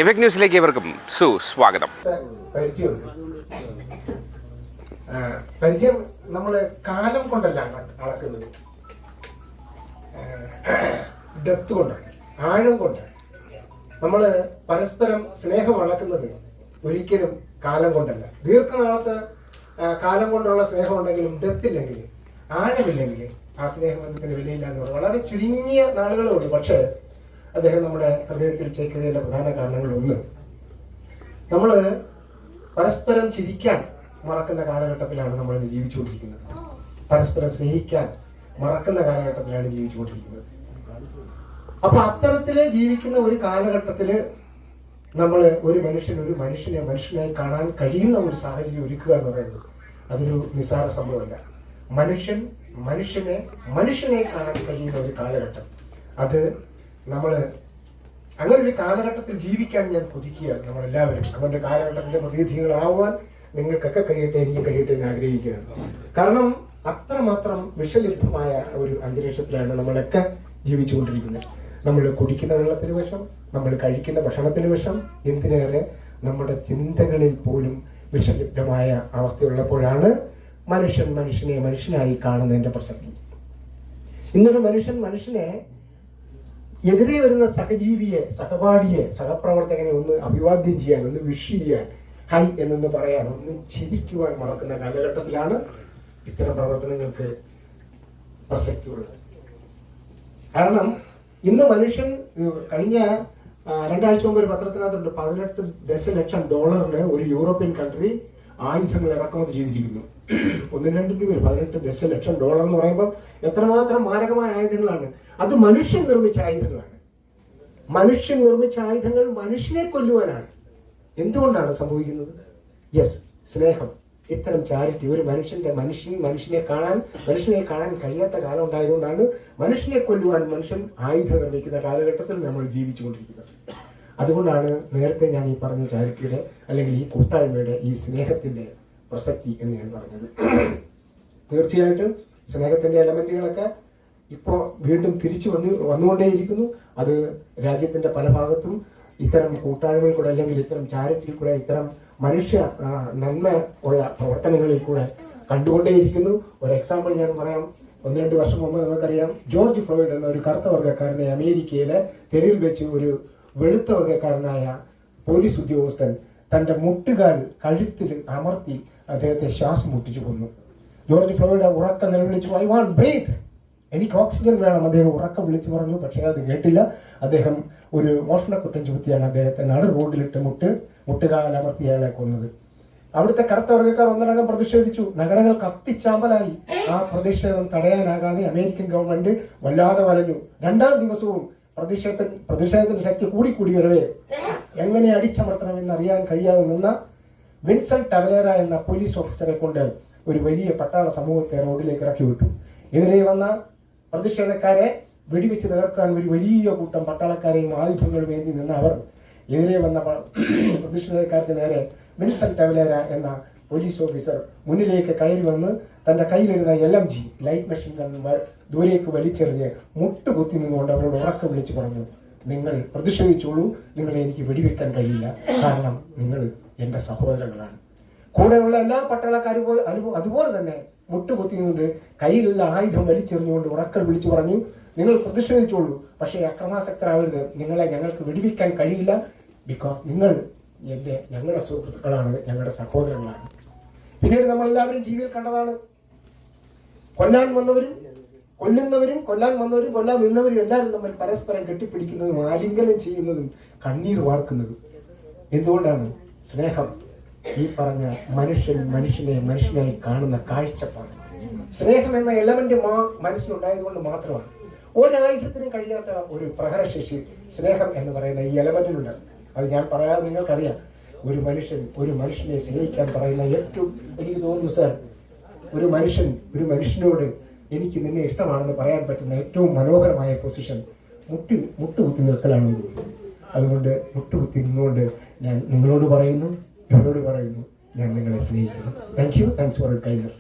Effect ന്യൂസിലേക്ക് ഇവർക്കും സുസ്വാഗതം. പരിചയം നമ്മള് കാലം കൊണ്ടല്ല അളക്കുന്നത്, ഡെപ്ത് കൊണ്ടാണ്, ആഴം കൊണ്ടാണ്. നമ്മള് പരസ്പരം സ്നേഹം അളക്കുന്നത് ഒരിക്കലും കാലം കൊണ്ടല്ല. ദീർഘനാളത്ത് കാലം കൊണ്ടുള്ള സ്നേഹം ഉണ്ടെങ്കിലും ഡെപ്ത് ഇല്ലെങ്കിൽ, ആഴമില്ലെങ്കിൽ ആ സ്നേഹബന്ധത്തിന് വിലയില്ല എന്ന് പറയും. വളരെ ചുരുങ്ങിയ നാളുകളേ ഉള്ളൂ, പക്ഷെ അദ്ദേഹം നമ്മുടെ ഹൃദയത്തിൽ ചേക്കേറിയ പ്രധാന കാരണങ്ങളൊന്ന്, നമ്മള് പരസ്പരം ചിരിക്കാൻ മറക്കുന്ന കാലഘട്ടത്തിലാണ് നമ്മൾ ജീവിച്ചുകൊണ്ടിരിക്കുന്നത്. പരസ്പരം സ്നേഹിക്കാൻ മറക്കുന്ന കാലഘട്ടത്തിലാണ് ജീവിച്ചുകൊണ്ടിരിക്കുന്നത്. അപ്പൊ അത്തരത്തില് ജീവിക്കുന്ന ഒരു കാലഘട്ടത്തില് നമ്മൾ ഒരു മനുഷ്യനെ മനുഷ്യനായി കാണാൻ കഴിയുന്ന ഒരു സാഹചര്യം ഒരുക്കുക എന്ന് പറയുന്നത് അതൊരു നിസ്സാര സംഭവമല്ല. മനുഷ്യനെ കാണാൻ കഴിയുന്ന ഒരു കാലഘട്ടം, അത് നമ്മള് അങ്ങനെ ഒരു കാലഘട്ടത്തിൽ ജീവിക്കാൻ ഞാൻ കൊതിക്കുകയാണ്. നമ്മളെല്ലാവരും അങ്ങനെ ഒരു കാലഘട്ടത്തിന്റെ പ്രതിനിധികളാവാൻ നിങ്ങൾക്കൊക്കെ കഴിയട്ടെ, എനിക്ക് കഴിയട്ടെ എന്ന് ആഗ്രഹിക്കുകയാണ്. കാരണം അത്രമാത്രം വിഷലിപ്തമായ ഒരു അന്തരീക്ഷത്തിലാണ് നമ്മളൊക്കെ ജീവിച്ചുകൊണ്ടിരിക്കുന്നത്. നമ്മൾ കുടിക്കുന്ന വെള്ളത്തിന് വിഷം, നമ്മൾ കഴിക്കുന്ന ഭക്ഷണത്തിന് വിഷം, എന്തിനേറെ നമ്മുടെ ചിന്തകളിൽ പോലും വിഷലിപ്തമായ അവസ്ഥയുള്ളപ്പോഴാണ് മനുഷ്യനെ മനുഷ്യനായി കാണുന്നതിന്റെ പ്രസക്തി. ഇന്നൊരു മനുഷ്യനെ എതിരെ വരുന്ന സഹജീവിയെ, സഹപാഠിയെ, സഹപ്രവർത്തകനെ ഒന്ന് അഭിവാദ്യം ചെയ്യാൻ, ഒന്ന് വിഷ് ചെയ്യാൻ, ഹൈ എന്നൊന്ന് പറയാൻ, ഒന്ന് ചിരിക്കുവാൻ മറക്കുന്ന കാലഘട്ടത്തിലാണ് ഇത്തരം പ്രവർത്തനങ്ങൾക്ക് പ്രസക്തിയുള്ളത്. കാരണം ഇന്ന് മനുഷ്യൻ കഴിഞ്ഞ 2 ആഴ്ച മുമ്പ് ഒരു പത്രത്തിനകത്തുണ്ട്, $18 ദശലക്ഷം ഒരു യൂറോപ്യൻ കൺട്രി ആയുധങ്ങൾ ഇറക്കുമതി ചെയ്തിരിക്കുന്നു. 1-2 രൂപ, $18 ദശലക്ഷം എന്ന് പറയുമ്പോൾ എത്രമാത്രം മാരകമായ ആയുധങ്ങളാണ്. അത് മനുഷ്യൻ നിർമ്മിച്ച ആയുധങ്ങളാണ്. മനുഷ്യൻ നിർമ്മിച്ച ആയുധങ്ങൾ മനുഷ്യനെ കൊല്ലുവാനാണ്. എന്തുകൊണ്ടാണ് സംഭവിക്കുന്നത്? യെസ്, സ്നേഹം, ഇത്തരം ചാരിറ്റി. ഒരു മനുഷ്യനെ കാണാൻ കഴിയാത്ത കാലം ഉണ്ടായതുകൊണ്ടാണ് മനുഷ്യനെ കൊല്ലുവാൻ മനുഷ്യൻ ആയുധം നിർമ്മിക്കുന്ന കാലഘട്ടത്തിൽ നമ്മൾ ജീവിച്ചുകൊണ്ടിരിക്കുന്നത്. അതുകൊണ്ടാണ് നേരത്തെ ഞാൻ ഈ പറഞ്ഞ ചാരിറ്റിയുടെ അല്ലെങ്കിൽ ഈ കൂട്ടായ്മയുടെ, ഈ സ്നേഹത്തിന്റെ പ്രസക്തി എന്ന് ഞാൻ പറഞ്ഞത്. തീർച്ചയായിട്ടും സ്നേഹത്തിന്റെ എലമെന്റുകളൊക്കെ ഇപ്പോൾ വീണ്ടും തിരിച്ചു വന്നുകൊണ്ടേയിരിക്കുന്നു. അത് രാജ്യത്തിന്റെ പല ഭാഗത്തും ഇത്തരം കൂട്ടായ്മയിൽ കൂടെ, അല്ലെങ്കിൽ ഇത്തരം ചാരിറ്റിയിൽ കൂടെ, ഇത്തരം മനുഷ്യ നന്മ ഉള്ള പ്രവർത്തനങ്ങളിൽ കൂടെ കണ്ടുകൊണ്ടേയിരിക്കുന്നു. ഒരു എക്സാമ്പിൾ ഞാൻ പറയാം. 1-2 വർഷം മുമ്പ് നമുക്കറിയാം, ജോർജ് ഫ്ലോയിഡ് എന്ന ഒരു കറുത്ത വർഗ്ഗക്കാരനെ അമേരിക്കയിലെ തെരുവിൽ വെച്ച് ഒരു വെളുത്ത വർഗ്ഗക്കാരനായ പോലീസ് ഉദ്യോഗസ്ഥൻ തന്റെ മുട്ടുകാൽ കഴുത്തിൽ അമർത്തി അദ്ദേഹത്തെ ശ്വാസം മുട്ടിച്ചു കൊന്നു. ജോർജ് ഫ്ലോയിഡ് ഉറക്കം നിലവിളിച്ചു, ഐ വാണ്ട് ബ്രീത്ത്, എനിക്ക് ഓക്സിജൻ വേണം, അദ്ദേഹം ഉറക്കം വിളിച്ചു പറഞ്ഞു. പക്ഷേ അത് കേട്ടില്ല. അദ്ദേഹം ഒരു മോഷണക്കുറ്റം ചുമത്തിയാണ് അദ്ദേഹത്തെ നടു റോഡിലിട്ട് മുട്ടുകാൽ അമർത്തി അയാളെ കൊന്നത്. അവിടുത്തെ കറുത്ത വർഗ്ഗക്കാർ ഒന്നടങ്കം പ്രതിഷേധിച്ചു. നഗരങ്ങൾ കത്തിച്ചാമ്പലായി. ആ പ്രതിഷേധം തടയാനാകാതെ അമേരിക്കൻ ഗവൺമെന്റ് വല്ലാതെ വലഞ്ഞു. 2-ാം ദിവസവും പ്രതിഷേധത്തിന്റെ ശക്തി കൂടി വരവേ എങ്ങനെ അടിച്ചമർത്തണമെന്ന് അറിയാൻ കഴിയാതെ നിന്ന വിൻസെന്റ് ടവലേറ എന്ന പോലീസ് ഓഫീസറെ കൊണ്ട് ഒരു വലിയ പട്ടാള സമൂഹത്തെ റോഡിലേക്ക് ഇറക്കി വിട്ടു. എതിരെ വന്ന പ്രതിഷേധക്കാരെ വെടിവെച്ച് തകർക്കാൻ ഒരു വലിയ കൂട്ടം പട്ടാളക്കാരെയും ആയുധങ്ങളും ഏന്തി നിന്ന അവർ എതിരെ വന്ന പ്രതിഷേധക്കാർക്ക് നേരെ വിൻസെന്റ് ടവലേറ എന്ന പോലീസ് ഓഫീസർ മുന്നിലേക്ക് കയറി വന്ന് തന്റെ കയ്യിലിരുന്ന LMG ലൈറ്റ് മെഷീൻ ഗൺ ദൂരേക്ക് വലിച്ചെറിഞ്ഞ് മുട്ടുകുത്തി നിന്നുകൊണ്ട് അവരോട് ഉറക്കം വിളിച്ചു പറഞ്ഞു, നിങ്ങൾ പ്രതിഷേധിച്ചോളൂ, നിങ്ങളെ എനിക്ക് വെടിവെക്കാൻ കഴിയില്ല, കാരണം നിങ്ങൾ എന്റെ സഹോദരങ്ങളാണ്. കൂടെയുള്ള എല്ലാ പട്ടാളക്കാരും അതുപോലെ തന്നെ മുട്ടുകുത്തി നിന്നുകൊണ്ട് കയ്യിലുള്ള ആയുധം വലിച്ചെറിഞ്ഞുകൊണ്ട് ഉറക്കം വിളിച്ചു പറഞ്ഞു, നിങ്ങൾ പ്രതിഷേധിച്ചോളൂ, പക്ഷേ അക്രമാസക്തരാവരുത്, നിങ്ങളെ ഞങ്ങൾക്ക് വെടിവെക്കാൻ കഴിയില്ല, ബിക്കോസ് നിങ്ങൾ ഞങ്ങളുടെ സുഹൃത്തുക്കളാണ്, ഞങ്ങളുടെ സഹോദരങ്ങളാണ്. പിന്നീട് നമ്മളെല്ലാവരും ടിവിയിൽ കണ്ടതാണ്, കൊല്ലാൻ നിന്നവരും കൊല്ലാൻ നിന്നവരും എല്ലാവരും തമ്മിൽ പരസ്പരം കെട്ടിപ്പിടിക്കുന്നതും ആലിംഗനം ചെയ്യുന്നതും കണ്ണീർ വാർക്കുന്നതും. എന്തുകൊണ്ടാണ്? സ്നേഹം, ഈ പറഞ്ഞ മനുഷ്യനെ മനുഷ്യനായി കാണുന്ന കാഴ്ചപ്പാട്. സ്നേഹം എന്ന എലമെന്റ് മനസ്സിലുണ്ടായതുകൊണ്ട് മാത്രമാണ്. ഒരായുധത്തിനും കഴിയാത്ത ഒരു പ്രഹരശേഷി സ്നേഹം എന്ന് പറയുന്ന ഈ എലമെന്റിലുണ്ട്. അത് ഞാൻ പറയാതെ നിങ്ങൾക്കറിയാം. ഒരു മനുഷ്യനെ സ്നേഹിക്കാൻ പറയുന്ന ഏറ്റവും, എനിക്ക് തോന്നുന്നു സാർ, ഒരു മനുഷ്യനോട് എനിക്ക് നിന്നെ ഇഷ്ടമാണെന്ന് പറയാൻ പറ്റുന്ന ഏറ്റവും മനോഹരമായ പൊസിഷൻ മുട്ടുകുത്തി നിൽക്കലാണെന്ന് തോന്നുന്നു. അതുകൊണ്ട് മുട്ടുകുത്തി നിന്നുകൊണ്ട് ഞാൻ നിങ്ങളോട് പറയുന്നു, ഇവരോട് പറയുന്നു, ഞാൻ നിങ്ങളെ സ്നേഹിക്കുന്നു. Thanks for your kindness.